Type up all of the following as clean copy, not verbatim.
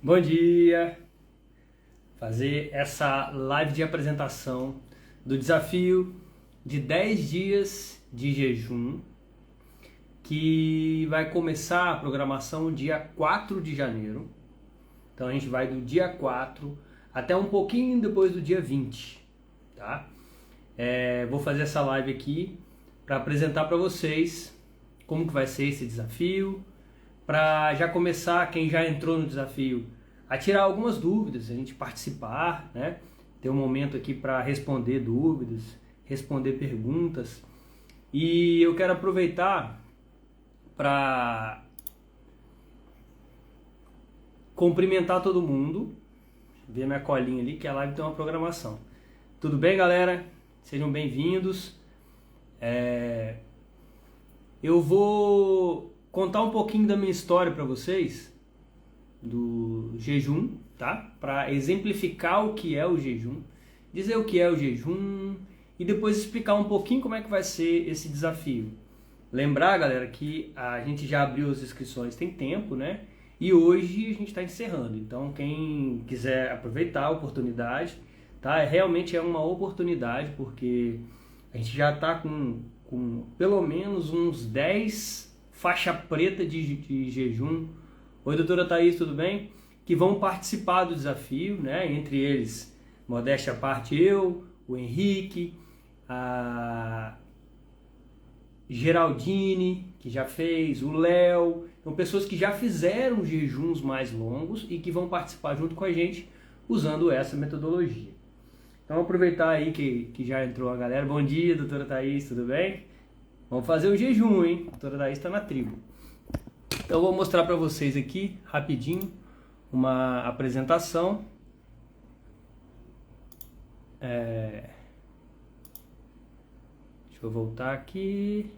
Bom dia! Fazer essa live de apresentação do desafio de 10 dias de jejum, que vai começar a programação dia 4 de janeiro. Então a gente vai do dia 4 até um pouquinho depois do dia 20, tá? Vou fazer essa live aqui para apresentar para vocês como que vai ser esse desafio, para já começar, quem já entrou no desafio, a tirar algumas dúvidas, a gente participar, né? Ter um momento aqui para responder dúvidas, responder perguntas. E eu quero aproveitar para cumprimentar todo mundo, ver minha colinha ali, que a live tem uma programação. Tudo bem, galera? Sejam bem-vindos. Eu vou contar um pouquinho da minha história para vocês, do jejum, tá? Para exemplificar o que é o jejum, dizer o que é o jejum e depois explicar um pouquinho como é que vai ser esse desafio. Lembrar, galera, que a gente já abriu as inscrições tem tempo, né? E hoje a gente está encerrando. Então, quem quiser aproveitar a oportunidade, tá? Realmente é uma oportunidade, porque a gente já está com pelo menos uns 10 faixa preta de jejum. Oi, doutora Thaís, tudo bem? Que vão participar do desafio, né? Entre eles, modéstia à parte, eu, o Henrique, a Geraldine, que já fez, o Léo. São pessoas que já fizeram jejuns mais longos e que vão participar junto com a gente usando essa metodologia. Então, aproveitar aí que já entrou a galera. Bom dia, doutora Thaís, tudo bem? Vamos fazer o jejum, hein? A doutora Thaís está na tribo. Então, eu vou mostrar para vocês aqui, rapidinho, uma apresentação. Deixa eu voltar aqui.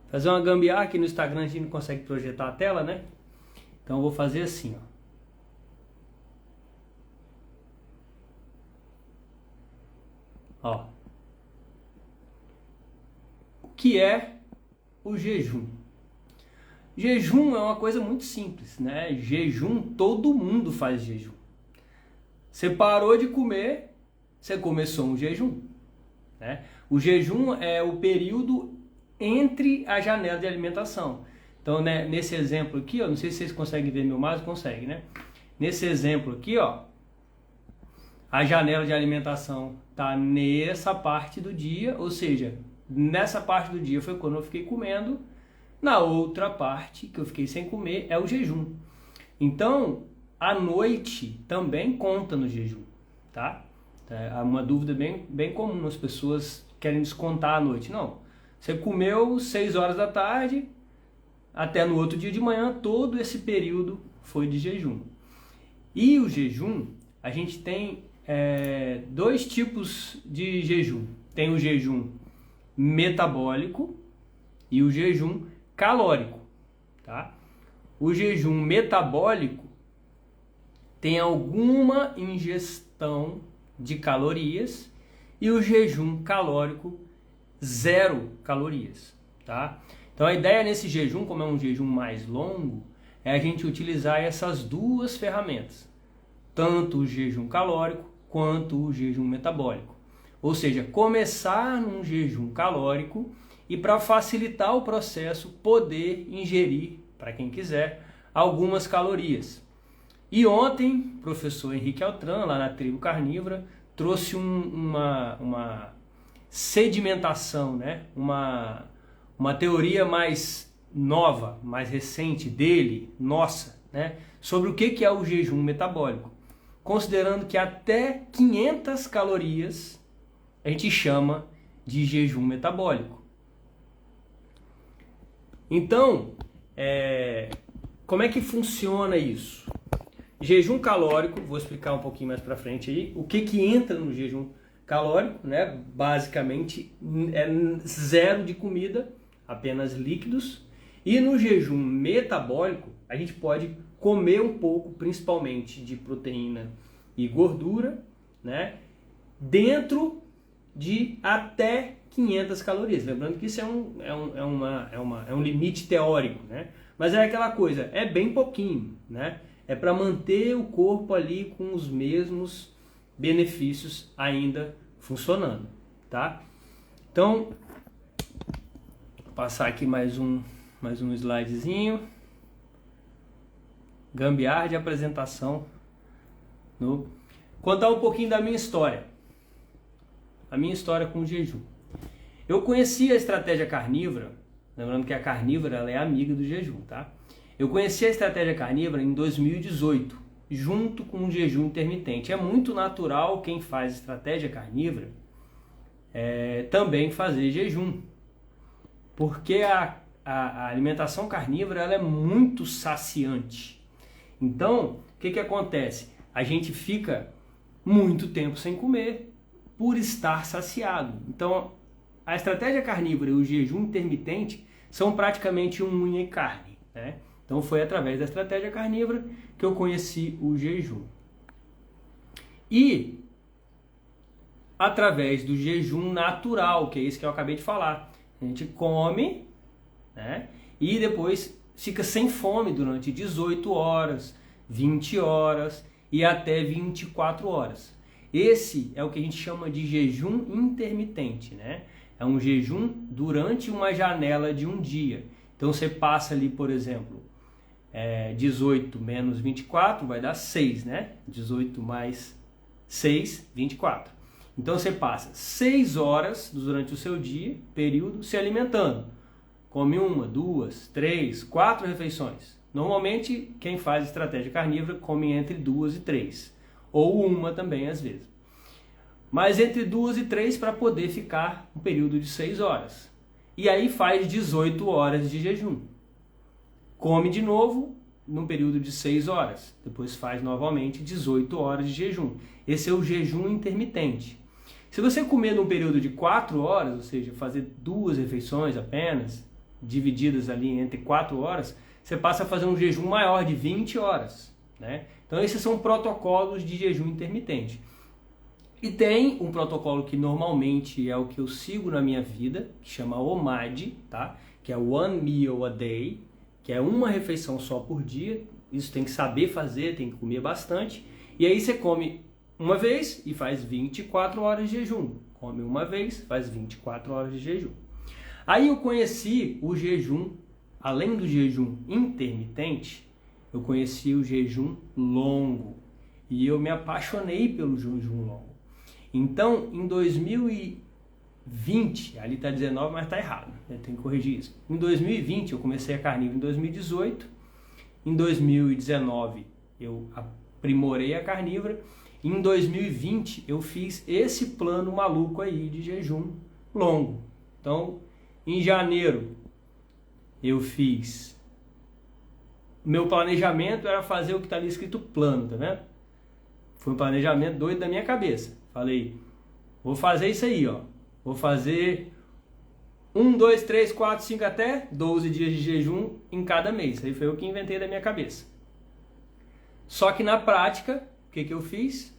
Fazer uma gambiarra aqui no Instagram, a gente não consegue projetar a tela, né? Então, eu vou fazer assim, ó. O que é o jejum? Jejum é uma coisa muito simples, né? Jejum, todo mundo faz jejum. Você parou de comer, você começou um jejum, né? O jejum é o período entre a janela de alimentação. Então, né, nesse exemplo aqui, ó, não sei se vocês conseguem ver meu mouse, consegue, né? Nesse exemplo aqui, ó, a janela de alimentação tá nessa parte do dia, ou seja, nessa parte do dia foi quando eu fiquei comendo, na outra parte que eu fiquei sem comer é o jejum. Então, a noite também conta no jejum, tá? É uma dúvida bem comum, as pessoas querem descontar a noite. Não, você comeu 6 horas da tarde, até no outro dia de manhã, todo esse período foi de jejum. E o jejum, a gente tem dois tipos de jejum. Tem o jejum metabólico e o jejum calórico, tá? O jejum metabólico tem alguma ingestão de calorias e o jejum calórico, 0 calorias, tá? Então a ideia nesse jejum, como é um jejum mais longo, é a gente utilizar essas duas ferramentas, tanto o jejum calórico quanto o jejum metabólico. Ou seja, começar num jejum calórico e, para facilitar o processo, poder ingerir, para quem quiser, algumas calorias. E ontem, o professor Henrique Altran, lá na tribo carnívora, trouxe uma sedimentação, né? uma teoria mais nova, mais recente dele, nossa, né? Sobre o que é o jejum metabólico. Considerando que até 500 calorias a gente chama de jejum metabólico. Então, como é que funciona isso? Jejum calórico, vou explicar um pouquinho mais pra frente aí, o que entra no jejum calórico, né? Basicamente é 0 de comida, apenas líquidos. E no jejum metabólico, a gente pode comer um pouco, principalmente de proteína e gordura, né? Dentro de até 500 calorias. Lembrando que isso é um limite teórico, né? Mas é aquela coisa, é bem pouquinho, né? é para manter o corpo ali com os mesmos benefícios ainda funcionando, tá? Então, vou passar aqui mais um slidezinho. Gambiarra de apresentação. Contar um pouquinho da minha história. A minha história com o jejum. Eu conheci a estratégia carnívora, lembrando que a carnívora ela é amiga do jejum, tá? Eu conheci a estratégia carnívora em 2018, junto com o jejum intermitente. É muito natural quem faz estratégia carnívora também fazer jejum, porque a alimentação carnívora ela é muito saciante. Então, o que acontece? A gente fica muito tempo sem comer por estar saciado. Então, a estratégia carnívora e o jejum intermitente são praticamente um unha e carne, né? Então, foi através da estratégia carnívora que eu conheci o jejum. E através do jejum natural, que é isso que eu acabei de falar. A gente come, né? E depois fica sem fome durante 18 horas, 20 horas e até 24 horas. Esse é o que a gente chama de jejum intermitente, né? É um jejum durante uma janela de um dia. Então você passa ali, por exemplo, 18 menos 24 vai dar 6, né? 18 mais 6, 24. Então você passa 6 horas durante o seu dia, período, se alimentando. Come 1, 2, 3, 4 refeições. Normalmente quem faz estratégia carnívora come entre 2 e 3. Ou uma também às vezes. Mas entre 2 e 3 para poder ficar um período de 6 horas. E aí faz 18 horas de jejum. Come de novo num período de 6 horas. Depois faz novamente 18 horas de jejum. Esse é o jejum intermitente. Se você comer num período de 4 horas, ou seja, fazer 2 refeições apenas, divididas ali entre 4 horas, você passa a fazer um jejum maior de 20 horas, né? Então esses são protocolos de jejum intermitente. E tem um protocolo que normalmente é o que eu sigo na minha vida, que chama OMAD, tá? Que é One Meal a Day, que é uma refeição só por dia. Isso tem que saber fazer, tem que comer bastante. E aí você come uma vez e faz 24 horas de jejum. Come uma vez, faz 24 horas de jejum. Aí eu conheci o jejum, além do jejum intermitente, eu conheci o jejum longo. E eu me apaixonei pelo jejum longo. Então, em 2020, ali está 19, mas está errado, eu tenho que corrigir isso. Em 2020, eu comecei a carnívoro em 2018. Em 2019, eu aprimorei a carnívora. Em 2020 eu fiz esse plano maluco aí de jejum longo. Então, em janeiro eu fiz... Meu planejamento era fazer o que está ali escrito plano, tá vendo? Foi um planejamento doido da minha cabeça. Falei, vou fazer isso aí, ó. Vou fazer 1, 2, 3, 4, 5 até 12 dias de jejum em cada mês. Isso aí foi o que inventei da minha cabeça. Só que na prática, o que eu fiz?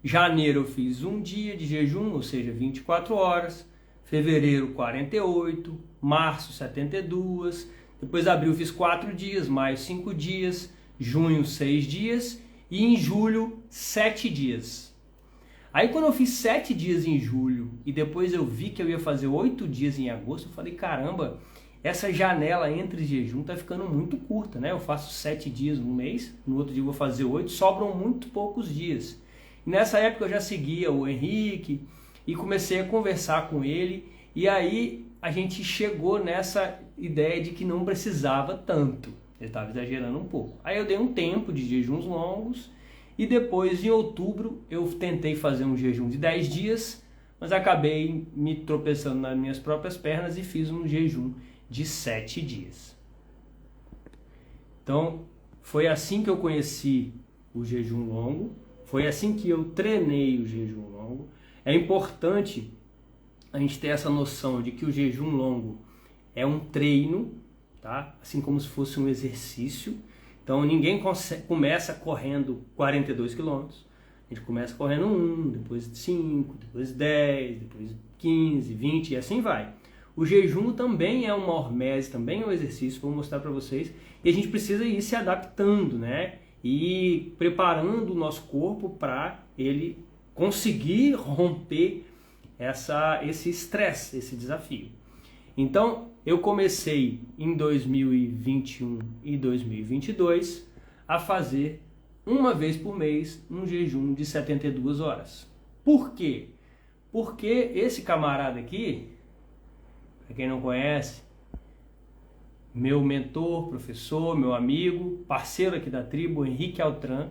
Janeiro eu fiz 1 dia de jejum, ou seja, 24 horas. Fevereiro, 48. Março, 72. Depois abril fiz 4 dias, maio 5 dias. Junho, 6 dias. E em julho, 7 dias. Aí quando eu fiz 7 dias em julho e depois eu vi que eu ia fazer 8 dias em agosto, eu falei, caramba, essa janela entre jejum tá ficando muito curta, né? Eu faço 7 dias no mês, no outro dia eu vou fazer 8, sobram muito poucos dias. E nessa época eu já seguia o Henrique e comecei a conversar com ele, e aí a gente chegou nessa ideia de que não precisava tanto, ele estava exagerando um pouco. Aí eu dei um tempo de jejuns longos, e depois em outubro eu tentei fazer um jejum de 10 dias, mas acabei me tropeçando nas minhas próprias pernas e fiz um jejum de 7 dias. Então foi assim que eu conheci o jejum longo, foi assim que eu treinei o jejum longo. É importante a gente ter essa noção de que o jejum longo é um treino, tá? Assim como se fosse um exercício. Então ninguém começa correndo 42 quilômetros. A gente começa correndo 1, depois 5, depois 10, depois 15, 20 e assim vai. O jejum também é uma hormese, também é um exercício, vou mostrar para vocês. E a gente precisa ir se adaptando, né? e preparando o nosso corpo para ele conseguir romper esse estresse, esse desafio. Então, eu comecei em 2021 e 2022 a fazer uma vez por mês um jejum de 72 horas. Por quê? Porque esse camarada aqui, para quem não conhece, meu mentor, professor, meu amigo, parceiro aqui da tribo, Henrique Altran,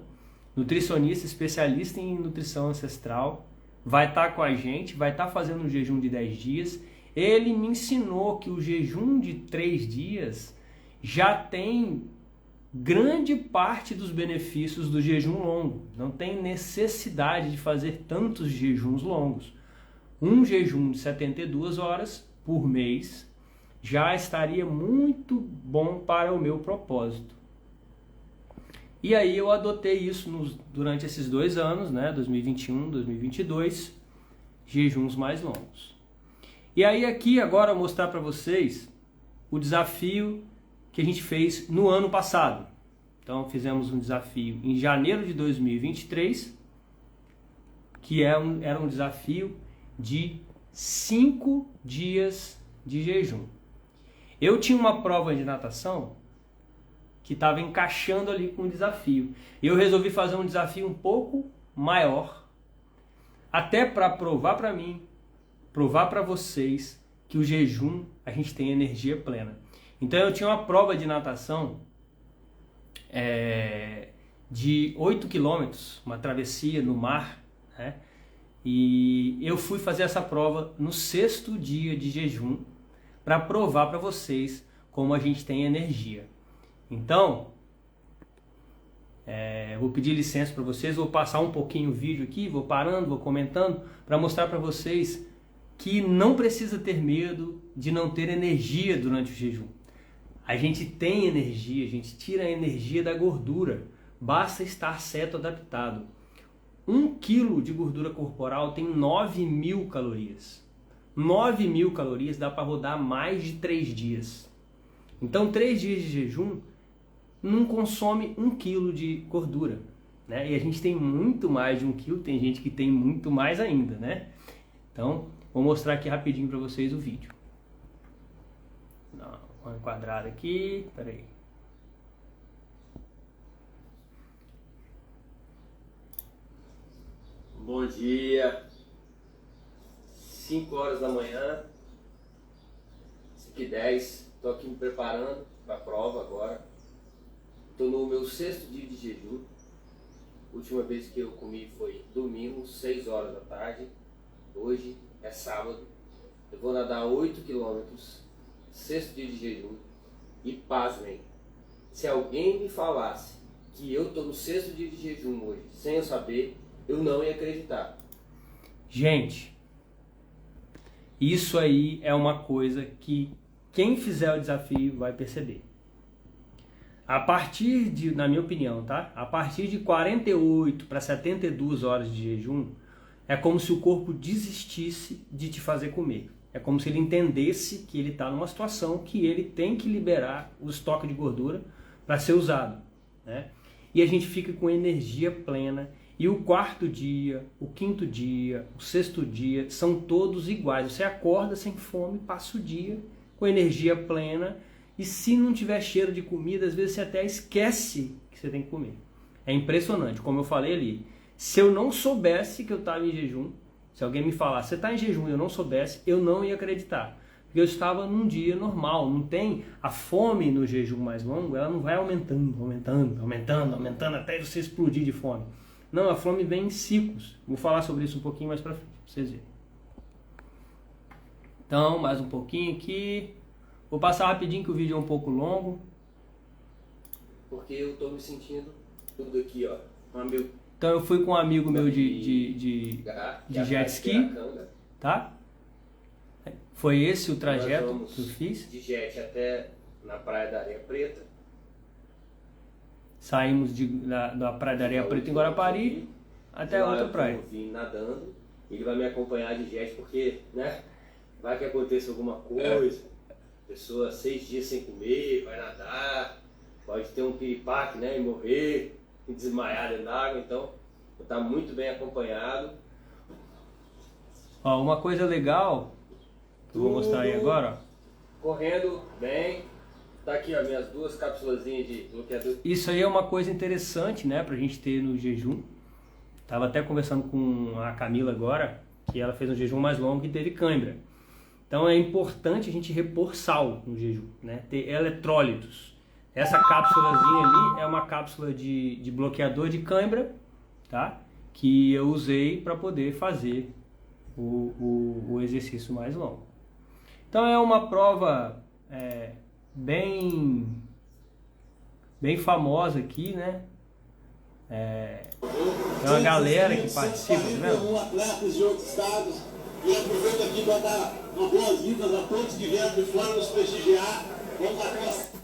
nutricionista especialista em nutrição ancestral, vai estar com a gente, vai estar fazendo um jejum de 10 dias. Ele me ensinou que o jejum de 3 dias já tem grande parte dos benefícios do jejum longo. Não tem necessidade de fazer tantos jejuns longos. Um jejum de 72 horas por mês já estaria muito bom para o meu propósito. E aí eu adotei isso durante esses 2 anos, né, 2021, 2022, jejuns mais longos. E aí aqui agora eu vou mostrar para vocês o desafio que a gente fez no ano passado. Então fizemos um desafio em janeiro de 2023, que era um desafio de 5 dias de jejum. Eu tinha uma prova de natação que estava encaixando ali com o desafio. E eu resolvi fazer um desafio um pouco maior, até para provar para mim, provar para vocês que o jejum a gente tem energia plena. Então eu tinha uma prova de natação de 8 quilômetros, uma travessia no mar, né? E eu fui fazer essa prova no 6º dia de jejum para provar para vocês como a gente tem energia. Então, vou pedir licença para vocês, vou passar um pouquinho o vídeo aqui, vou parando, vou comentando, para mostrar para vocês que não precisa ter medo de não ter energia durante o jejum. A gente tem energia, a gente tira a energia da gordura, basta estar certo adaptado. 1 quilo de gordura corporal tem 9.000 calorias. 9.000 calorias dá para rodar mais de 3 dias. Então 3 dias de jejum não consome 1 quilo de gordura, né? E a gente tem muito mais de 1 quilo, tem gente que tem muito mais ainda, né? Então vou mostrar aqui rapidinho para vocês o vídeo. Dá uma enquadrada aqui, peraí. Bom dia, 5 horas da manhã, 5h10, estou aqui me preparando para a prova agora. Estou no meu 6º dia de jejum. A última vez que eu comi foi domingo, 6 horas da tarde. Hoje é sábado. Eu vou nadar 8 quilômetros, 6º dia de jejum. E pasmem, se alguém me falasse que eu estou no 6º dia de jejum hoje, sem eu saber, eu não ia acreditar. Gente, isso aí é uma coisa que quem fizer o desafio vai perceber. A partir de, na minha opinião, tá? A partir de 48 para 72 horas de jejum, é como se o corpo desistisse de te fazer comer. É como se ele entendesse que ele está numa situação que ele tem que liberar o estoque de gordura para ser usado, né? E a gente fica com energia plena. E o 4º dia, o 5º dia, o 6º dia são todos iguais. Você acorda sem fome, passa o dia com energia plena. E se não tiver cheiro de comida, às vezes você até esquece que você tem que comer. É impressionante, como eu falei ali. Se eu não soubesse que eu estava em jejum, se alguém me falasse, você está em jejum e eu não soubesse, eu não ia acreditar. Porque eu estava num dia normal, não tem a fome no jejum mais longo, ela não vai aumentando até você explodir de fome. Não, a fome vem em ciclos. Vou falar sobre isso um pouquinho mais pra frente, pra vocês verem. Então, mais um pouquinho aqui. Vou passar rapidinho que o vídeo é um pouco longo. Porque eu tô me sentindo tudo aqui, ó. Então eu fui com um amigo meu de jet ski, tá? Foi esse o trajeto que eu fiz. De jet até na Praia da Areia Preta. Saímos da Praia da Areia Preta em Guarapari até a outra praia. Eu vim nadando, ele vai me acompanhar de jet porque, né, vai que aconteça alguma coisa, pessoa 6 dias sem comer, vai nadar, pode ter um piripaque, né, e morrer. desmaiar dentro da água, então está muito bem acompanhado. Ó, uma coisa legal que eu vou mostrar aí agora, ó. Correndo bem. Tá aqui, ó, minhas 2 cápsulazinhas de bloqueador. Isso aí é uma coisa interessante, né, pra gente ter no jejum. Tava até conversando com a Camila agora, que ela fez um jejum mais longo e teve cãibra. Então é importante a gente repor sal no jejum, né, ter eletrólitos. Essa cápsulazinha ali é uma cápsula de bloqueador de cãibra, tá? Que eu usei para poder fazer o exercício mais longo. Então é uma prova bem famosa aqui, né? Tem uma galera que participa, tá vendo? Atletas de outros estados, e aproveito aqui para dar uma boas-vindas a todos que vieram de fora nos prestigiar. Vamos lá.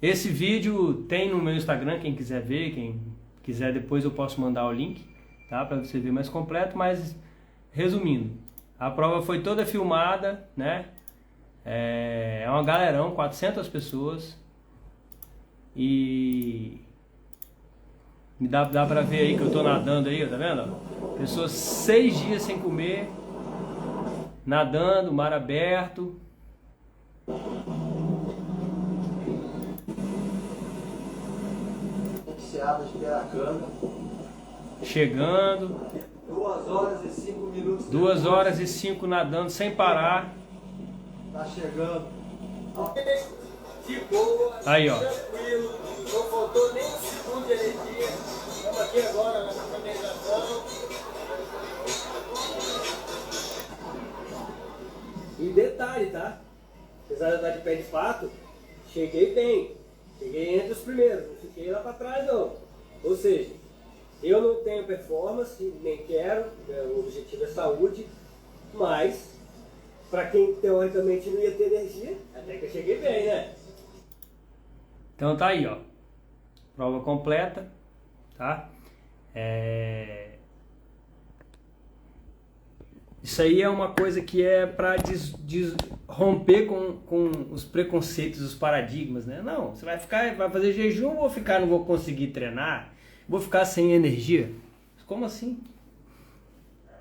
Esse vídeo tem no meu Instagram, quem quiser ver, quem quiser depois eu posso mandar o link, tá? Para você ver mais completo, mas resumindo, a prova foi toda filmada, né? É uma galerão, 400 pessoas. E dá pra ver aí que eu tô nadando aí, tá vendo? Pessoas 6 dias sem comer, nadando, mar aberto. Enseadas de Piracanga. Chegando. 2 horas e 5 minutos. 2 horas e 5 nadando sem parar. Tá chegando. De boa, Aí, ó. tranquilo, não faltou nem um segundo de energia. Estamos aqui agora na confraternização. E detalhe, tá? Apesar de eu estar de pé de pato, cheguei bem. Cheguei entre os primeiros, não fiquei lá para trás não. Ou seja, eu não tenho performance, nem quero, o objetivo é saúde, mas para quem teoricamente não ia ter energia, até que eu cheguei bem, né? Então tá aí, ó. Prova completa, tá? Isso aí é uma coisa que é para romper com os preconceitos, os paradigmas, né? Não, você vai fazer jejum, não vou conseguir treinar, vou ficar sem energia. Como assim?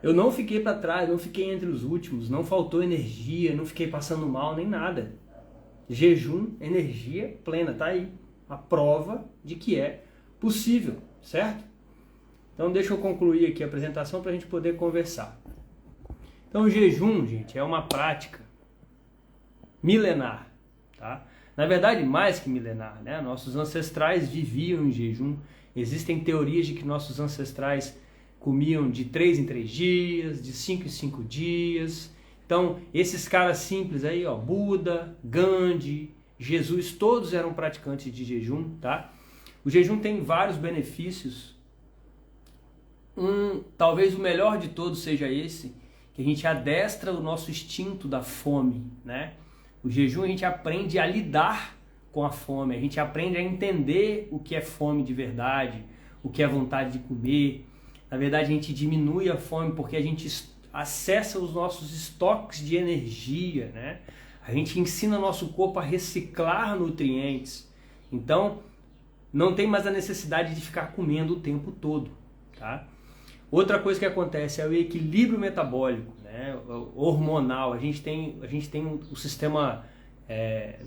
Eu não fiquei para trás, não fiquei entre os últimos, não faltou energia, não fiquei passando mal nem nada. Jejum, energia plena, tá aí. A prova de que é possível, certo? Então deixa eu concluir aqui a apresentação para a gente poder conversar. Então o jejum, gente, é uma prática milenar, tá? Na verdade, mais que milenar, né? Nossos ancestrais viviam em jejum. Existem teorias de que nossos ancestrais comiam de 3 em 3 dias, de 5 em 5 dias. Então, esses caras simples aí, ó, Buda, Gandhi, Jesus, todos eram praticantes de jejum, tá? O jejum tem vários benefícios. Talvez o melhor de todos seja esse, que a gente adestra o nosso instinto da fome, né? O jejum a gente aprende a lidar com a fome, a gente aprende a entender o que é fome de verdade, o que é vontade de comer. Na verdade, a gente diminui a fome porque a gente acessa os nossos estoques de energia, né? A gente ensina nosso corpo a reciclar nutrientes. Então, não tem mais a necessidade de ficar comendo o tempo todo, tá? Outra coisa que acontece é o equilíbrio metabólico, né? Hormonal. A gente tem o sistema,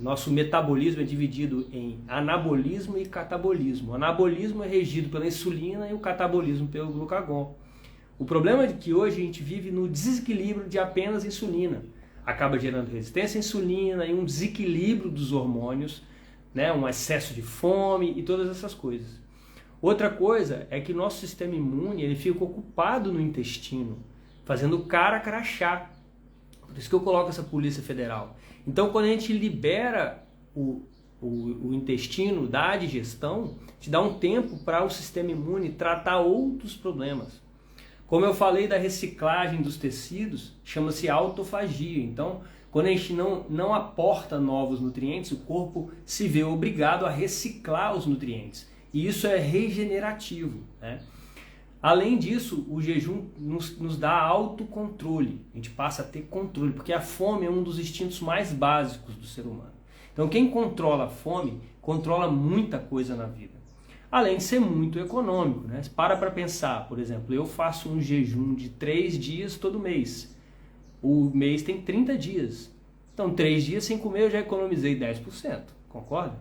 nosso metabolismo é dividido em anabolismo e catabolismo. O anabolismo é regido pela insulina e o catabolismo pelo glucagon. O problema é que hoje a gente vive no desequilíbrio de apenas insulina. Acaba gerando resistência à insulina e um desequilíbrio dos hormônios, né? Um excesso de fome e todas essas coisas. Outra coisa é que nosso sistema imune ele fica ocupado no intestino, fazendo o cara crachar. Por isso que eu coloco essa Polícia Federal. Então, quando a gente libera o intestino da digestão, te dá um tempo para o sistema imune tratar outros problemas. Como eu falei da reciclagem dos tecidos, chama-se autofagia. Então, quando a gente não aporta novos nutrientes, o corpo se vê obrigado a reciclar os nutrientes. E isso é regenerativo, né? Além disso, o jejum nos dá autocontrole. A gente passa a ter controle, porque a fome é um dos instintos mais básicos do ser humano. Então, quem controla a fome controla muita coisa na vida. Além de ser muito econômico, né? Para pensar, por exemplo, eu faço um jejum de 3 dias todo mês. O mês tem 30 dias. Então, 3 dias sem comer eu já economizei 10%, concorda?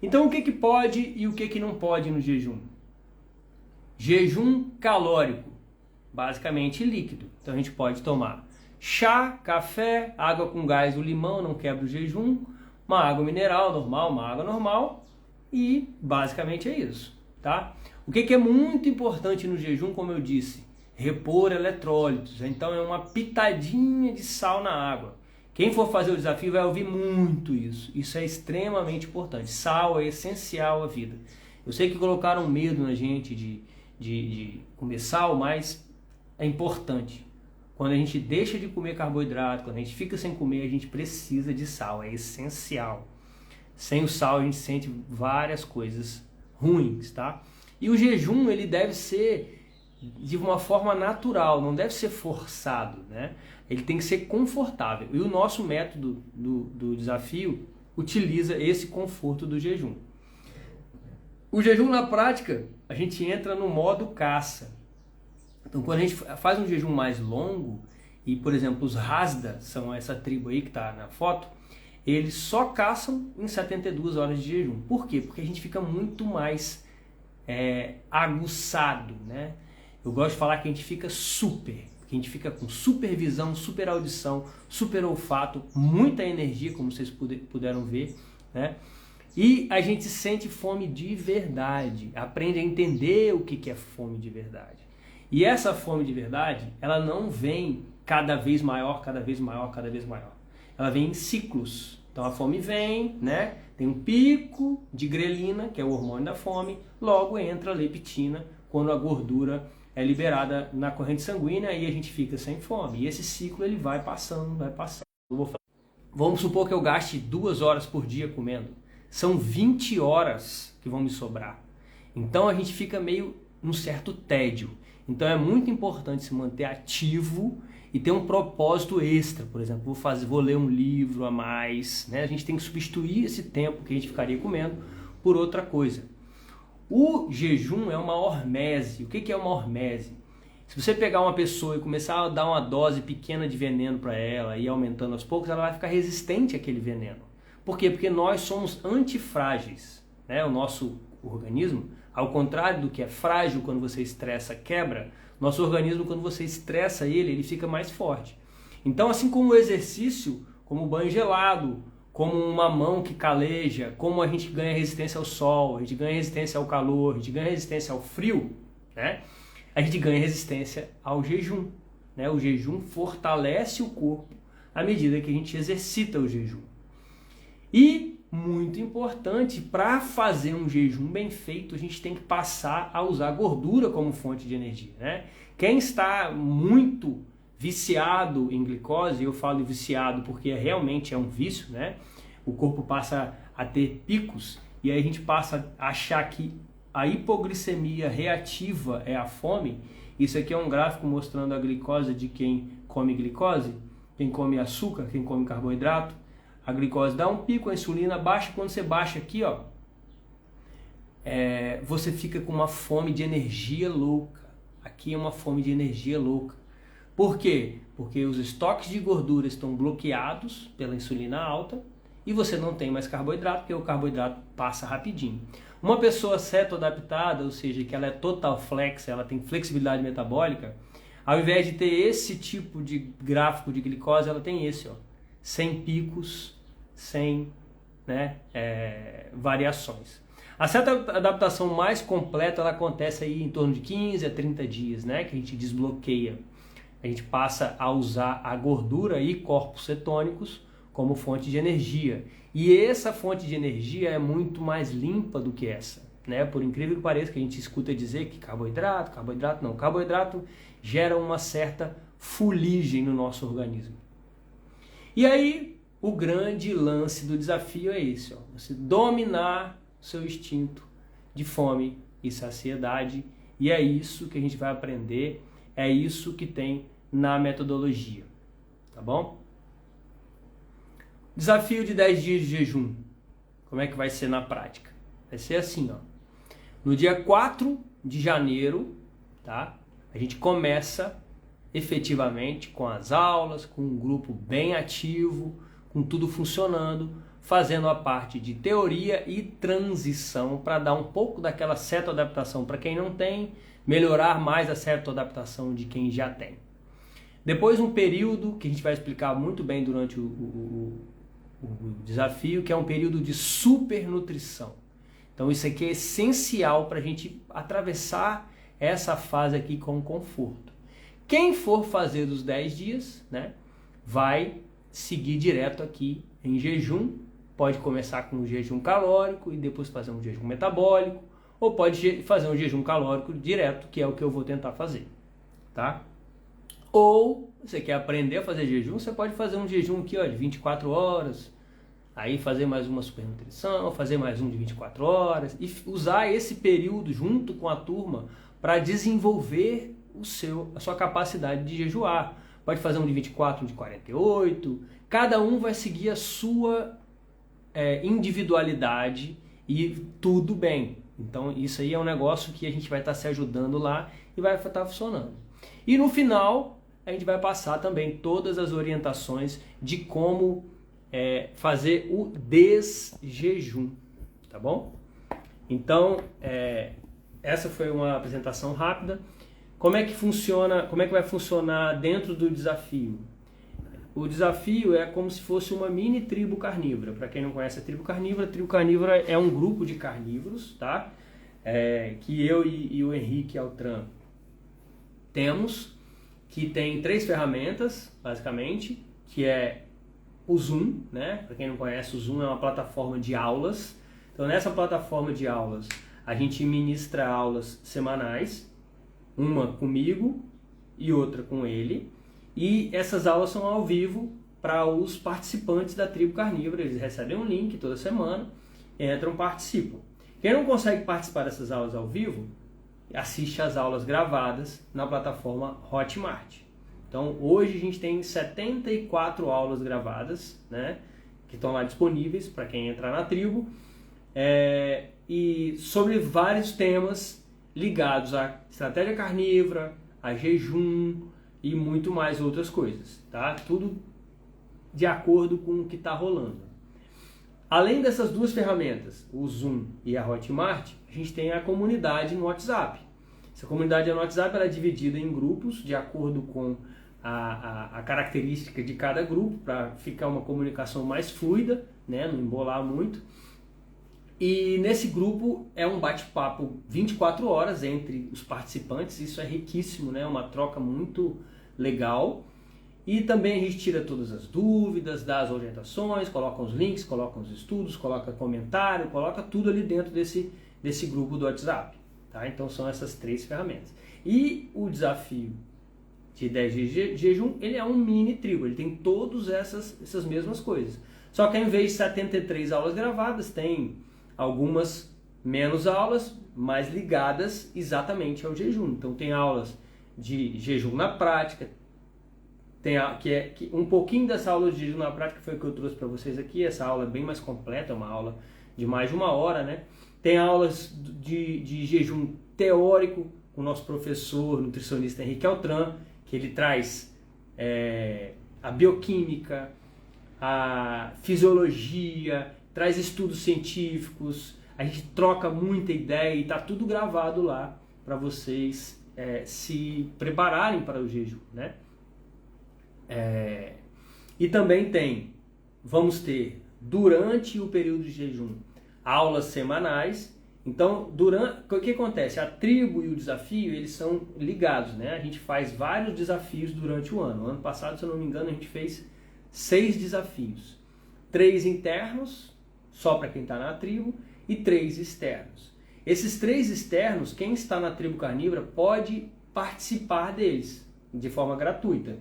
Então, o que pode e o que não pode no jejum? Jejum calórico, basicamente líquido. Então, a gente pode tomar chá, café, água com gás ou limão, não quebra o jejum, uma água mineral normal, uma água normal, e basicamente é isso, tá? O que é muito importante no jejum, como eu disse, repor eletrólitos. Então é uma pitadinha de sal na água. Quem for fazer o desafio vai ouvir muito isso. Isso é extremamente importante. Sal é essencial à vida. Eu sei que colocaram medo na gente de comer sal, mas é importante. Quando a gente deixa de comer carboidrato, quando a gente fica sem comer, a gente precisa de sal, é essencial. Sem o sal a gente sente várias coisas ruins, tá? E o jejum, ele deve ser de uma forma natural, não deve ser forçado, né? Ele tem que ser confortável. E o nosso método do desafio utiliza esse conforto do jejum. O jejum na prática, a gente entra no modo caça. Então, quando a gente faz um jejum mais longo, e por exemplo, os Hazda, são essa tribo aí que está na foto, eles só caçam em 72 horas de jejum. Por quê? Porque a gente fica muito mais aguçado, né? Eu gosto de falar que a gente fica super, que a gente fica com super visão, super audição, super olfato, muita energia, como vocês puderam ver, né? E a gente sente fome de verdade, aprende a entender o que é fome de verdade. E essa fome de verdade, ela não vem cada vez maior, cada vez maior, cada vez maior. Ela vem em ciclos. Então a fome vem, né? Tem um pico de grelina, que é o hormônio da fome, logo entra a leptina, quando a gordura é liberada na corrente sanguínea e a gente fica sem fome. E esse ciclo ele vai passando, vai passando. Vamos supor que eu gaste 2 horas por dia comendo. São 20 horas que vão me sobrar. Então a gente fica meio num certo tédio. Então é muito importante se manter ativo e ter um propósito extra. Por exemplo, vou ler um livro a mais, né? A gente tem que substituir esse tempo que a gente ficaria comendo por outra coisa. O jejum é uma hormese. O que é uma hormese? Se você pegar uma pessoa e começar a dar uma dose pequena de veneno para ela e ir aumentando aos poucos, ela vai ficar resistente àquele veneno. Por quê? Porque nós somos antifrágeis, né? O nosso organismo, ao contrário do que é frágil quando você estressa, quebra, nosso organismo, quando você estressa ele fica mais forte. Então, assim como o exercício, como o banho gelado, como uma mão que caleja, como a gente ganha resistência ao sol, a gente ganha resistência ao calor, a gente ganha resistência ao frio, né? A gente ganha resistência ao jejum, né? O jejum fortalece o corpo à medida que a gente exercita o jejum. E, muito importante, para fazer um jejum bem feito, a gente tem que passar a usar a gordura como fonte de energia, né? Quem está muito viciado em glicose, eu falo viciado porque realmente é um vício, né? O corpo passa a ter picos e aí a gente passa a achar que a hipoglicemia reativa é a fome. Isso aqui é um gráfico mostrando a glicose de quem come glicose, quem come açúcar, quem come carboidrato. A glicose dá um pico, a insulina baixa. Quando você baixa aqui, ó, você fica com uma fome de energia louca. Aqui é uma fome de energia louca. Por quê? Porque os estoques de gordura estão bloqueados pela insulina alta e você não tem mais carboidrato, porque o carboidrato passa rapidinho. Uma pessoa cetoadaptada, ou seja, que ela é total flex, ela tem flexibilidade metabólica, ao invés de ter esse tipo de gráfico de glicose, ela tem esse, ó, sem picos, sem, né, variações. A cetoadaptação mais completa ela acontece aí em torno de 15 a 30 dias, né, que a gente desbloqueia. A gente passa a usar a gordura e corpos cetônicos como fonte de energia. E essa fonte de energia é muito mais limpa do que essa, né? Por incrível que pareça, que a gente escuta dizer que carboidrato não. Carboidrato gera uma certa fuligem no nosso organismo. E aí, o grande lance do desafio é esse, ó, você dominar o seu instinto de fome e saciedade. E é isso que a gente vai aprender, é isso que tem na metodologia, tá bom? Desafio de 10 dias de jejum. Como é que vai ser na prática? Vai ser assim, ó. No dia 4 de janeiro, tá? A gente começa efetivamente com as aulas, com um grupo bem ativo, com tudo funcionando, fazendo a parte de teoria e transição para dar um pouco daquela cetoadaptação para quem não tem, melhorar mais a cetoadaptação de quem já tem. Depois um período que a gente vai explicar muito bem durante o desafio, que é um período de supernutrição. Então isso aqui é essencial para a gente atravessar essa fase aqui com conforto. Quem for fazer dos 10 dias, né, vai seguir direto aqui em jejum. Pode começar com um jejum calórico e depois fazer um jejum metabólico, ou pode fazer um jejum calórico direto, que é o que eu vou tentar fazer, tá? Ou você quer aprender a fazer jejum, você pode fazer um jejum aqui, ó, de 24 horas, aí fazer mais uma supernutrição, fazer mais um de 24 horas e usar esse período junto com a turma para desenvolver a sua capacidade de jejuar. Pode fazer um de 24, um de 48, cada um vai seguir a sua individualidade e tudo bem. Então isso aí é um negócio que a gente vai estar se ajudando lá e vai estar funcionando. E no final a gente vai passar também todas as orientações de como fazer o desjejum, tá bom? Então essa foi uma apresentação rápida. Como é que funciona? Como é que vai funcionar dentro do desafio? O desafio é como se fosse uma mini tribo carnívora. Para quem não conhece a tribo carnívora é um grupo de carnívoros, tá? Que eu e o Henrique Altran temos, que tem 3 ferramentas, basicamente, que é o Zoom, né? Para quem não conhece, o Zoom é uma plataforma de aulas. Então, nessa plataforma de aulas, a gente ministra aulas semanais, uma comigo e outra com ele. E essas aulas são ao vivo para os participantes da tribo carnívora. Eles recebem um link toda semana, entram, participam. Quem não consegue participar dessas aulas ao vivo, assiste às aulas gravadas na plataforma Hotmart. Então hoje a gente tem 74 aulas gravadas, né, que estão lá disponíveis para quem entrar na tribo, e sobre vários temas ligados à estratégia carnívora, a jejum e muito mais outras coisas, tá? Tudo de acordo com o que está rolando. Além dessas 2 ferramentas, o Zoom e a Hotmart, a gente tem a comunidade no WhatsApp. Essa comunidade no WhatsApp ela é dividida em grupos de acordo com a característica de cada grupo, para ficar uma comunicação mais fluida, né? Não embolar muito. E nesse grupo é um bate-papo 24 horas entre os participantes, isso é riquíssimo, né? Uma troca muito legal. E também a gente tira todas as dúvidas, dá as orientações, coloca os links, coloca os estudos, coloca comentário, coloca tudo ali dentro desse grupo do WhatsApp, tá? Então são essas 3 ferramentas. E o desafio de 10 dias de jejum, ele é um mini tribo, ele tem todas essas mesmas coisas. Só que ao invés de 73 aulas gravadas, tem algumas menos aulas, mais ligadas exatamente ao jejum. Então tem aulas de jejum na prática, tem um pouquinho dessa aula de jejum na prática foi o que eu trouxe para vocês aqui. Essa aula é bem mais completa, é uma aula de mais de 1 hora, né? Tem aulas de jejum teórico com o nosso professor nutricionista Henrique Altran, que ele traz a bioquímica, a fisiologia, traz estudos científicos, a gente troca muita ideia e está tudo gravado lá para vocês se prepararem para o jejum, né? E também vamos ter durante o período de jejum aulas semanais. Então, o que acontece? A tribo e o desafio, eles são ligados, né? A gente faz vários desafios durante o ano. Ano passado, se eu não me engano, a gente fez 6 desafios. 3 internos, só para quem está na tribo, e 3 externos. Esses 3 externos, quem está na tribo carnívora pode participar deles de forma gratuita.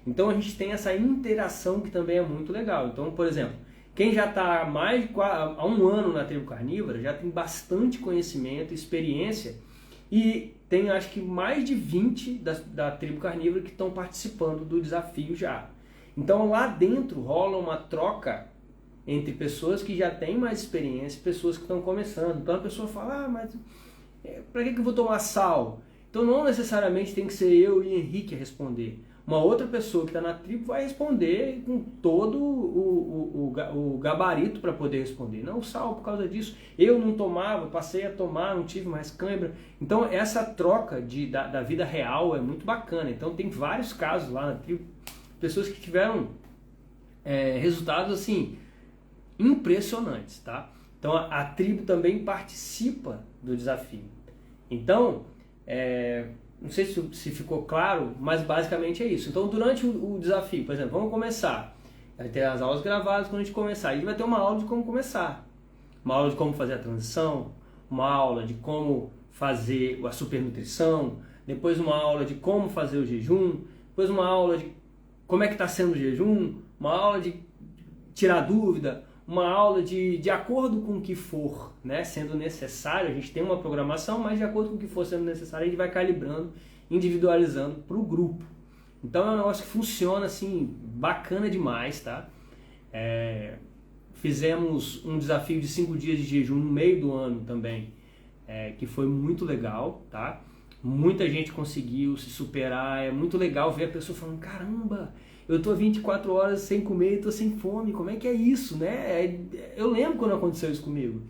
Então a gente tem essa interação que também é muito legal. Então, por exemplo, quem já está há 1 ano na tribo carnívora já tem bastante conhecimento, experiência, e tem acho que mais de 20 da tribo carnívora que estão participando do desafio já. Então lá dentro rola uma troca entre pessoas que já têm mais experiência e pessoas que estão começando. Então a pessoa fala, mas para que eu vou tomar sal? Então não necessariamente tem que ser eu e Henrique a responder. Uma outra pessoa que está na tribo vai responder com todo o gabarito para poder responder. Não, o sal, por causa disso, eu não tomava, passei a tomar, não tive mais cãibra. Então essa troca da vida real é muito bacana. Então tem vários casos lá na tribo, pessoas que tiveram resultados assim impressionantes, tá? Então a tribo também participa do desafio. Então, não sei se ficou claro, mas basicamente é isso. Então, durante o desafio, por exemplo, vamos começar. Vai ter as aulas gravadas quando a gente começar. A gente vai ter uma aula de como começar. Uma aula de como fazer a transição. Uma aula de como fazer a supernutrição. Depois uma aula de como fazer o jejum. Depois uma aula de como é que está sendo o jejum. Uma aula de tirar dúvida. Uma aula de acordo com o que for, né, sendo necessário. A gente tem uma programação, mas de acordo com o que for sendo necessário, a gente vai calibrando, individualizando para o grupo. Então é um negócio que funciona assim, bacana demais, tá? Fizemos um desafio de 5 dias de jejum no meio do ano também, que foi muito legal, tá? Muita gente conseguiu se superar, é muito legal ver a pessoa falando, caramba, eu tô 24 horas sem comer e tô sem fome, como é que é isso, né? Eu lembro quando aconteceu isso comigo.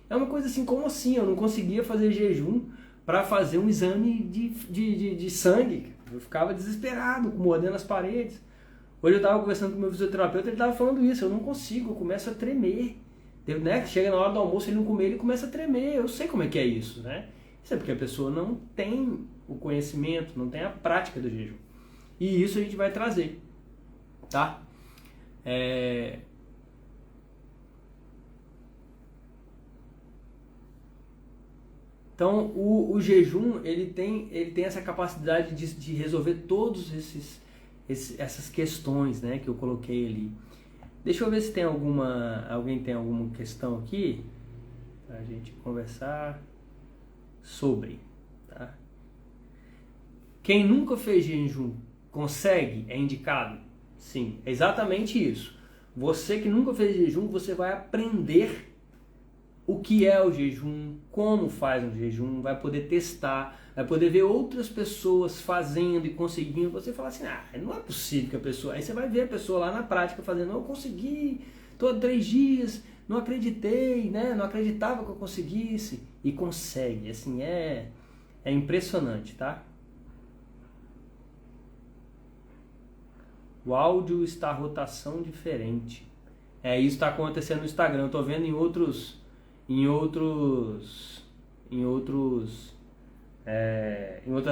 É uma coisa assim, como assim? Eu não conseguia fazer jejum para fazer um exame de sangue. Eu ficava desesperado, mordendo as paredes. Hoje eu tava conversando com o meu fisioterapeuta, ele tava falando isso, eu não consigo, eu começo a tremer. Né? Chega na hora do almoço, ele não comer, ele começa a tremer. Eu sei como é que é isso, né? Isso é porque a pessoa não tem o conhecimento, não tem a prática do jejum. E isso a gente vai trazer. Tá? Então o jejum ele tem essa capacidade de resolver todos essas questões, né, que eu coloquei ali. Deixa eu ver se tem alguém tem alguma questão aqui pra gente conversar sobre, tá? Quem nunca fez jejum consegue? É indicado? Sim, é exatamente isso. Você que nunca fez jejum, você vai aprender o que é o jejum, como faz um jejum, vai poder testar, vai poder ver outras pessoas fazendo e conseguindo. Você fala assim, não é possível que a pessoa... Aí você vai ver a pessoa lá na prática fazendo, eu consegui, estou há 3 dias, não acreditei, né? Não acreditava que eu conseguisse. E consegue, assim, é impressionante, tá? O áudio está rotação diferente. Isso está acontecendo no Instagram. Eu estou vendo em outras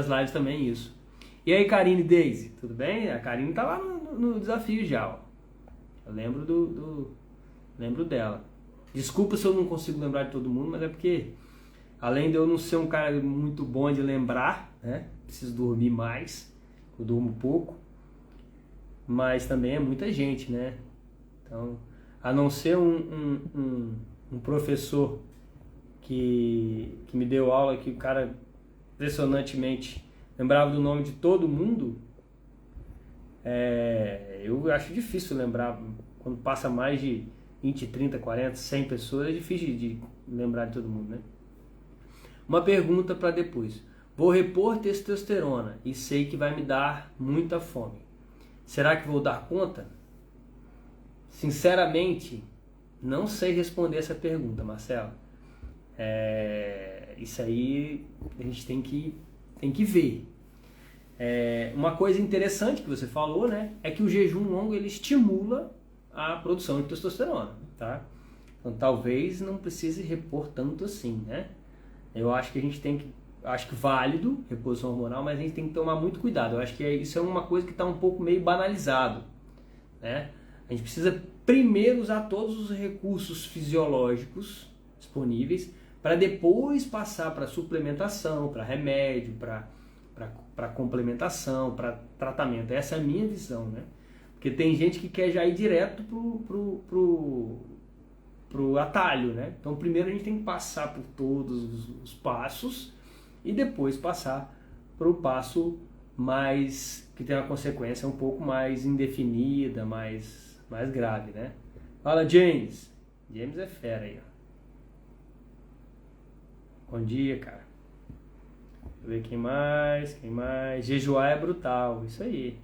lives também isso. E aí, Karine Daisy, tudo bem? A Karine tá lá no desafio já, ó. Eu lembro dela. Desculpa se eu não consigo lembrar de todo mundo, mas é porque além de eu não ser um cara muito bom de lembrar, né? Preciso dormir mais. Eu durmo pouco. Mas também é muita gente, né? Então, a não ser um professor que me deu aula, que o cara impressionantemente lembrava do nome de todo mundo, eu acho difícil lembrar. Quando passa mais de 20, 30, 40, 100 pessoas, é difícil de lembrar de todo mundo, né? Uma pergunta para depois. Vou repor testosterona e sei que vai me dar muita fome. Será que vou dar conta? Sinceramente, não sei responder essa pergunta, Marcelo. Isso aí a gente tem que ver. Uma coisa interessante que você falou, né, é que o jejum longo ele estimula a produção de testosterona, tá? Então talvez não precise repor tanto assim, né? Eu acho que a gente acho que válido, reposição hormonal, mas a gente tem que tomar muito cuidado. Eu acho que isso é uma coisa que está um pouco meio banalizado, né? A gente precisa primeiro usar todos os recursos fisiológicos disponíveis para depois passar para suplementação, para remédio, para complementação, para tratamento. Essa é a minha visão, né? Porque tem gente que quer já ir direto pro atalho, né? Então primeiro a gente tem que passar por todos os passos e depois passar para o passo mais que tem uma consequência um pouco mais indefinida, mais grave, né? Fala, James. James é fera aí, ó. Bom dia, cara. Deixa eu ver quem mais. Jejuar é brutal, isso aí.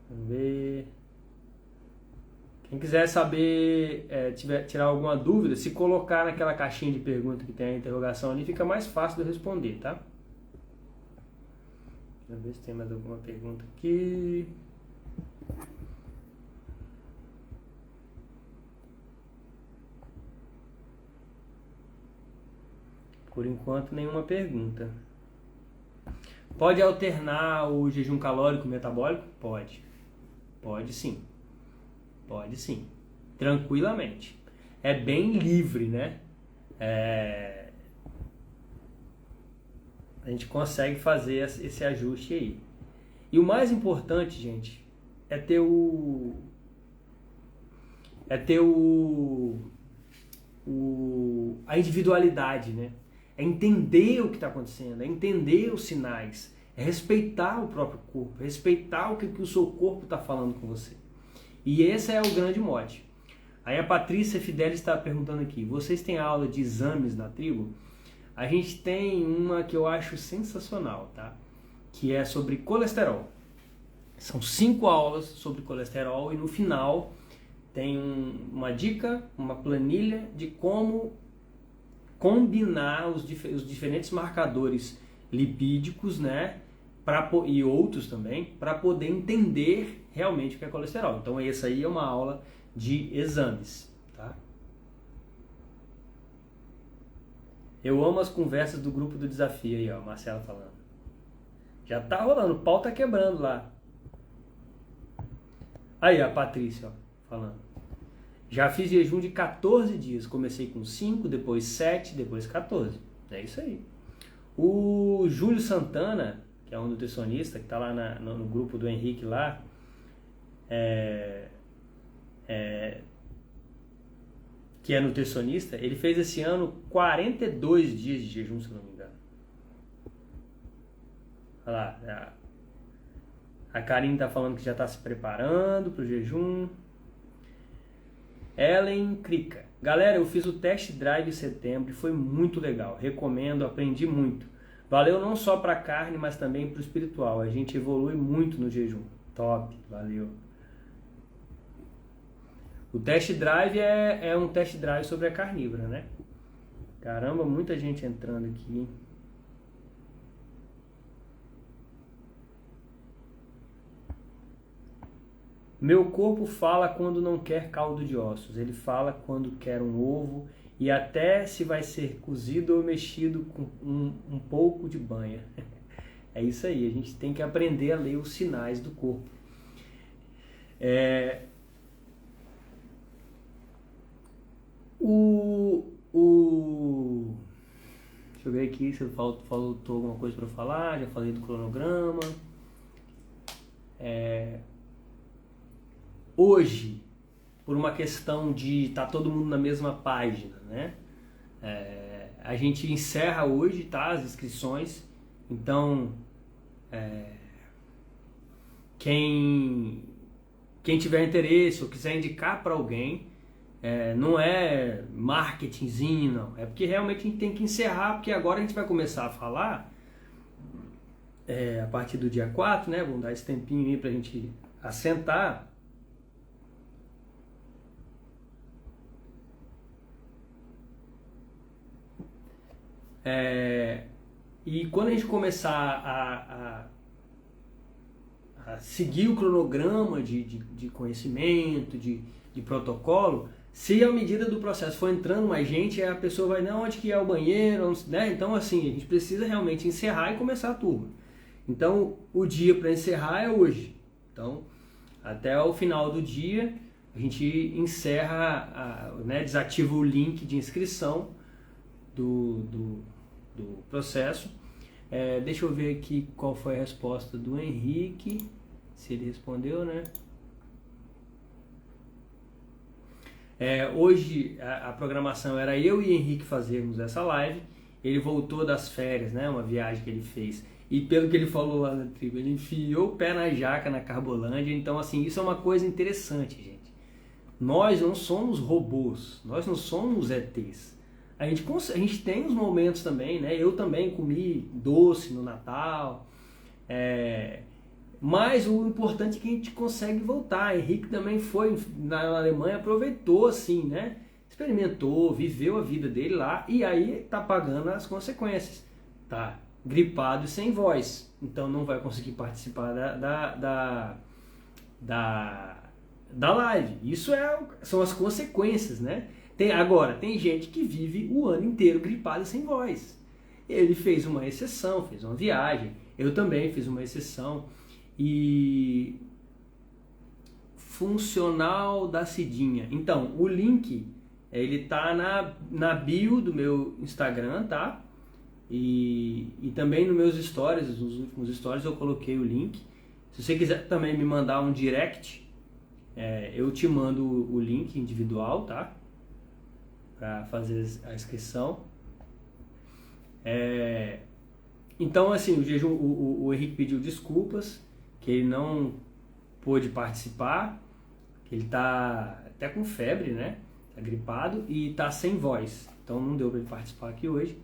Vamos ver. Quem quiser saber, tirar alguma dúvida, se colocar naquela caixinha de pergunta que tem a interrogação ali, fica mais fácil de eu responder, tá? Deixa eu ver se tem mais alguma pergunta aqui. Por enquanto, nenhuma pergunta. Pode alternar o jejum calórico metabólico? Pode. Pode sim. Pode sim. Tranquilamente. É bem livre, né? A gente consegue fazer esse ajuste aí. E o mais importante, gente, é ter a individualidade, né? É entender o que está acontecendo, é entender os sinais, é respeitar o próprio corpo, respeitar o que o seu corpo está falando com você. E esse é o grande mote. Aí a Patrícia Fidelis está perguntando aqui, vocês têm aula de exames na tribo? A gente tem uma que eu acho sensacional, tá? Que é sobre colesterol. São 5 aulas sobre colesterol e no final tem uma dica, uma planilha de como combinar os diferentes marcadores lipídicos, né? E outros também, para poder entender realmente o que é colesterol. Então essa aí é uma aula de exames, tá? Eu amo as conversas do grupo do desafio aí, ó, Marcela falando. Já tá rolando, o pau tá quebrando lá. Aí a Patrícia, ó, falando. Já fiz jejum de 14 dias, comecei com 5, depois 7, depois 14. É isso aí. O Júlio Santana, que é um nutricionista, que tá lá no grupo do Henrique lá, que é nutricionista, ele fez esse ano 42 dias de jejum, se não me engano. Olha lá, a Karine tá falando que já tá se preparando pro jejum. Ellen Crica. Galera, eu fiz o test drive em setembro e foi muito legal. Recomendo, aprendi muito. Valeu não só para carne, mas também para o espiritual. A gente evolui muito no jejum. Top, valeu. O test drive é um test drive sobre a carnívora, né? Caramba, muita gente entrando aqui, hein? Meu corpo fala quando não quer caldo de ossos. Ele fala quando quer um ovo e até se vai ser cozido ou mexido com um pouco de banha. É isso aí, a gente tem que aprender a ler os sinais do corpo. Deixa eu ver aqui se faltou alguma coisa para falar. Já falei do cronograma. Hoje, por uma questão de estar todo mundo na mesma página, né? A gente encerra hoje, tá, as inscrições. Então, quem tiver interesse ou quiser indicar para alguém, não é marketingzinho, não. É porque realmente a gente tem que encerrar, porque agora a gente vai começar a falar a partir do dia 4, né? Vamos dar esse tempinho aí pra gente assentar. E quando a gente começar a seguir o cronograma de conhecimento, de protocolo, se à medida do processo for entrando mais gente, a pessoa vai, não, onde que é o banheiro, né? Então assim, a gente precisa realmente encerrar e começar a turma. Então o dia para encerrar é hoje. Então até o final do dia a gente encerra, desativa o link de inscrição do processo. Deixa eu ver aqui qual foi a resposta do Henrique, se ele respondeu, né? Hoje a programação era eu e Henrique fazermos essa live. Ele voltou das férias, né? Uma viagem que ele fez. E pelo que ele falou lá na tribo, ele enfiou o pé na jaca na Carbolândia. Então, assim, isso é uma coisa interessante, gente. Nós não somos robôs, nós não somos ETs. A gente tem os momentos também, né? Eu também comi doce no Natal. Mas o importante é que a gente consegue voltar. Henrique também foi na Alemanha, aproveitou assim, né? Experimentou, viveu a vida dele lá e aí tá pagando as consequências. Tá gripado e sem voz, então não vai conseguir participar da live. Isso são as consequências, né? Agora, tem gente que vive o ano inteiro gripado e sem voz. Ele fez uma exceção, fez uma viagem. Eu também fiz uma exceção. E funcional da Cidinha. Então, o link, ele tá na bio do meu Instagram, tá? E também nos meus stories, nos últimos stories eu coloquei o link. Se você quiser também me mandar um direct, eu te mando o link individual, tá? Para fazer a inscrição. Então, assim, o jejum, o Henrique pediu desculpas, que ele não pôde participar, que ele tá até com febre, né? Tá gripado e tá sem voz. Então não deu para ele participar aqui hoje,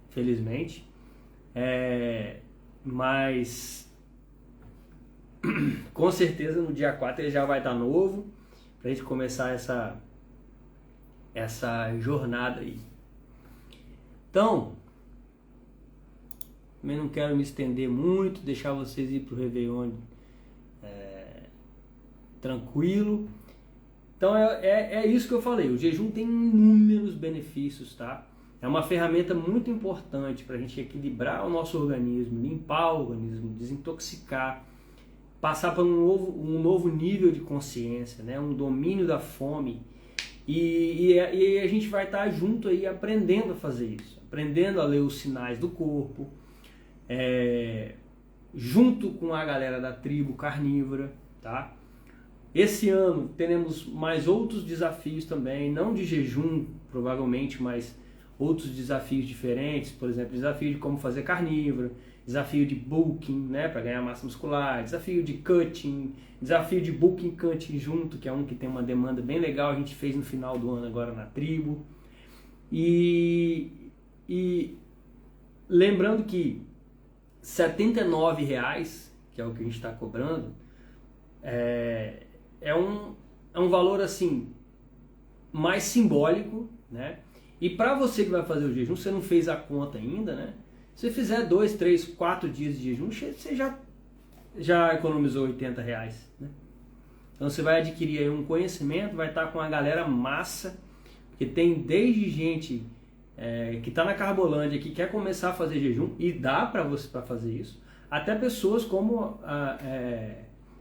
felizmente. Mas com certeza no dia 4 ele já vai estar novo, pra gente começar essa jornada aí. Então, também não quero me estender muito, deixar vocês ir pro Réveillon tranquilo. Então é isso que eu falei, o jejum tem inúmeros benefícios, tá? É uma ferramenta muito importante para a gente equilibrar o nosso organismo, limpar o organismo, desintoxicar, passar para um novo nível de consciência, né? Um domínio da fome. E a gente vai estar junto aí aprendendo a fazer isso, aprendendo a ler os sinais do corpo, junto com a galera da tribo carnívora, tá? Esse ano teremos mais outros desafios também, não de jejum provavelmente, mas outros desafios diferentes, por exemplo, desafio de como fazer carnívoro, desafio de bulking, né, para ganhar massa muscular, desafio de cutting, desafio de bulking e cutting junto, que é um que tem uma demanda bem legal, a gente fez no final do ano agora na tribo. E lembrando que R$ 79,00, que é o que a gente está cobrando, é um valor assim mais simbólico, né? E para você que vai fazer o jejum, você não fez a conta ainda, né? Se você fizer 2, 3, 4 dias de jejum, você já economizou R$ 80,00, né? Então você vai adquirir aí um conhecimento, vai estar com a galera massa, porque tem desde gente que está na Carbolândia, que quer começar a fazer jejum, e dá para você para fazer isso, até pessoas como a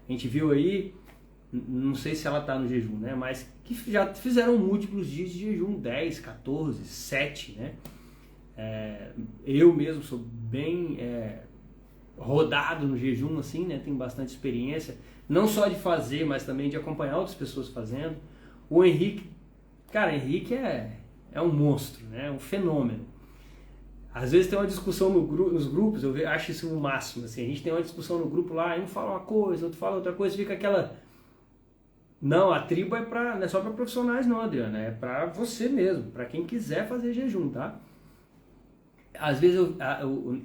gente viu aí, não sei se ela está no jejum, né? Mas que já fizeram múltiplos dias de jejum, 10, 14, 7, né? Eu mesmo sou bem rodado no jejum, assim, né? Tenho bastante experiência, não só de fazer, mas também de acompanhar outras pessoas fazendo. O Henrique, cara, Henrique é um monstro, né? Um fenômeno. Às vezes tem uma discussão nos grupos, eu acho isso o máximo, assim, a gente tem uma discussão no grupo lá, um fala uma coisa, outro fala outra coisa, fica aquela... Não, a tribo não é só para profissionais não, Adriana, é para você mesmo, para quem quiser fazer jejum, tá? Às vezes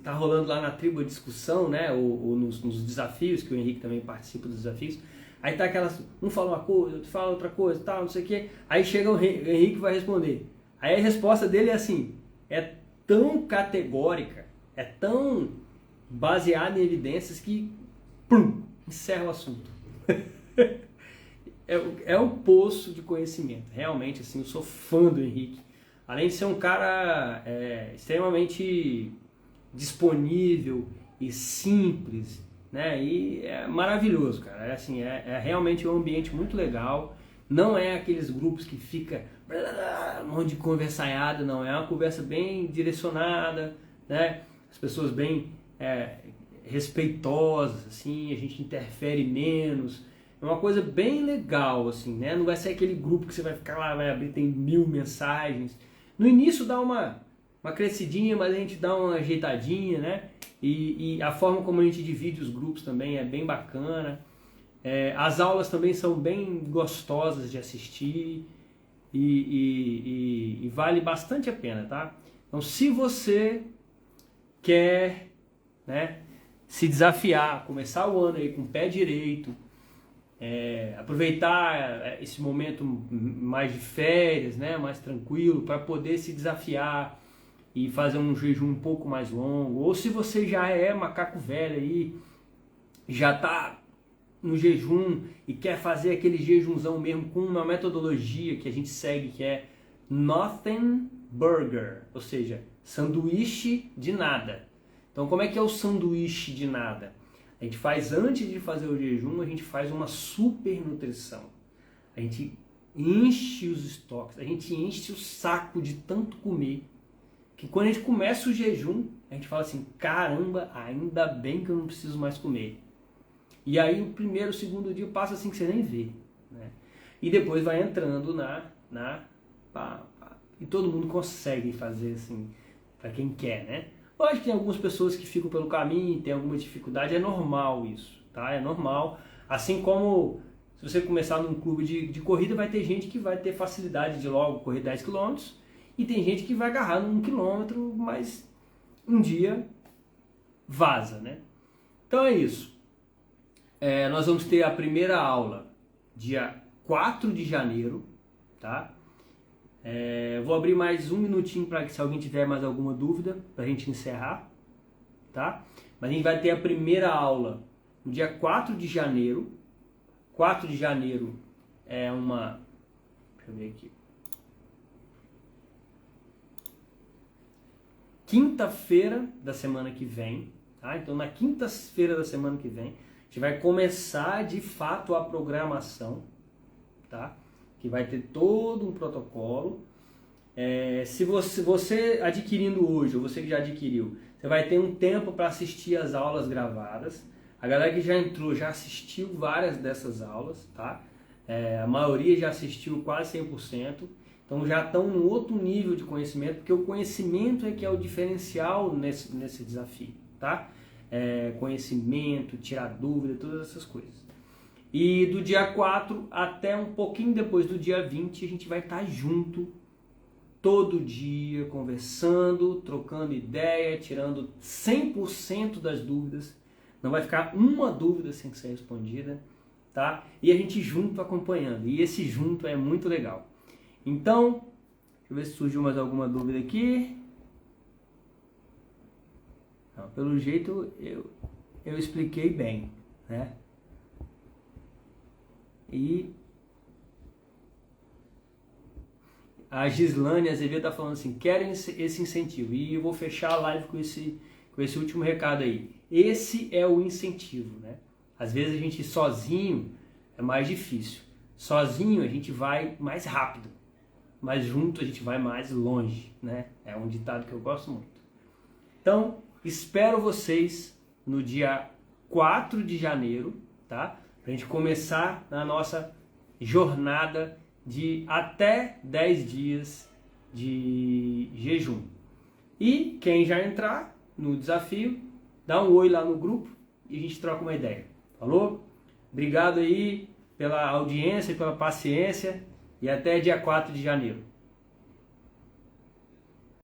tá rolando lá na tribo a discussão, né, nos desafios, que o Henrique também participa dos desafios, aí tá aquelas, um fala uma coisa, outro fala outra coisa, tal, não sei o que, aí chega o Henrique vai responder, aí a resposta dele é assim, tão categórica, tão baseada em evidências que, encerra o assunto. É um poço de conhecimento, realmente, assim, eu sou fã do Henrique. Além de ser um cara extremamente disponível e simples, né? E é maravilhoso, cara. Assim, realmente um ambiente muito legal. Não é aqueles grupos que fica um monte de conversanhada, não. É uma conversa bem direcionada, né? As pessoas bem respeitosas, assim, a gente interfere menos. É uma coisa bem legal, assim, né? Não vai ser aquele grupo que você vai ficar lá, vai abrir, tem 1000 mensagens. No início dá uma crescidinha, mas a gente dá uma ajeitadinha, né? e a forma como a gente divide os grupos também é bem bacana. As aulas também são bem gostosas de assistir e vale bastante a pena, tá? Então, se você quer, né, se desafiar, começar o ano aí com o pé direito, aproveitar esse momento mais de férias, né, mais tranquilo, para poder se desafiar e fazer um jejum um pouco mais longo, ou se você já é macaco velho aí, já está no jejum e quer fazer aquele jejumzão mesmo com uma metodologia que a gente segue, que é Nothing Burger, ou seja, sanduíche de nada. Então, como é que é o sanduíche de nada? A gente faz, antes de fazer o jejum, a gente faz uma super nutrição. A gente enche os estoques, a gente enche o saco de tanto comer, que quando a gente começa o jejum, a gente fala assim, caramba, ainda bem que eu não preciso mais comer. E aí o primeiro, o segundo dia passa assim que você nem vê, né? E depois vai entrando e todo mundo consegue fazer assim, para quem quer, né? Lógico que tem algumas pessoas que ficam pelo caminho, tem alguma dificuldade, é normal isso, tá? É normal. Assim como se você começar num clube de corrida, vai ter gente que vai ter facilidade de logo correr 10 km e tem gente que vai agarrar num 1 km, mas um dia vaza, né? Então é isso. Nós vamos ter a primeira aula dia 4 de janeiro, tá? Vou abrir mais um minutinho para que se alguém tiver mais alguma dúvida, para a gente encerrar, tá? Mas a gente vai ter a primeira aula no dia 4 de janeiro. 4 de janeiro é uma... Deixa eu ver aqui. Quinta-feira da semana que vem, tá? Então na quinta-feira da semana que vem, a gente vai começar de fato a programação, tá? Que vai ter todo um protocolo. Se você adquirindo hoje, ou você que já adquiriu, você vai ter um tempo para assistir as aulas gravadas. A galera que já entrou já assistiu várias dessas aulas, tá? A maioria já assistiu quase 100%. Então já estão em outro nível de conhecimento, porque o conhecimento é que é o diferencial nesse desafio, tá? Conhecimento, tirar dúvida, todas essas coisas. E do dia 4 até um pouquinho depois do dia 20, a gente vai estar junto todo dia, conversando, trocando ideia, tirando 100% das dúvidas. Não vai ficar uma dúvida sem ser respondida, tá? E a gente junto acompanhando. E esse junto é muito legal. Então, deixa eu ver se surgiu mais alguma dúvida aqui. Não, pelo jeito eu expliquei bem, né? E a Gislane Azevedo está falando assim, querem esse incentivo. E eu vou fechar a live com esse último recado aí. Esse é o incentivo, né? Às vezes a gente sozinho é mais difícil. Sozinho a gente vai mais rápido, mas junto a gente vai mais longe, né? É um ditado que eu gosto muito. Então, espero vocês no dia 4 de janeiro, tá? Pra gente começar na nossa jornada de até 10 dias de jejum. E quem já entrar no desafio, dá um oi lá no grupo e a gente troca uma ideia. Falou? Obrigado aí pela audiência e pela paciência e até dia 4 de janeiro.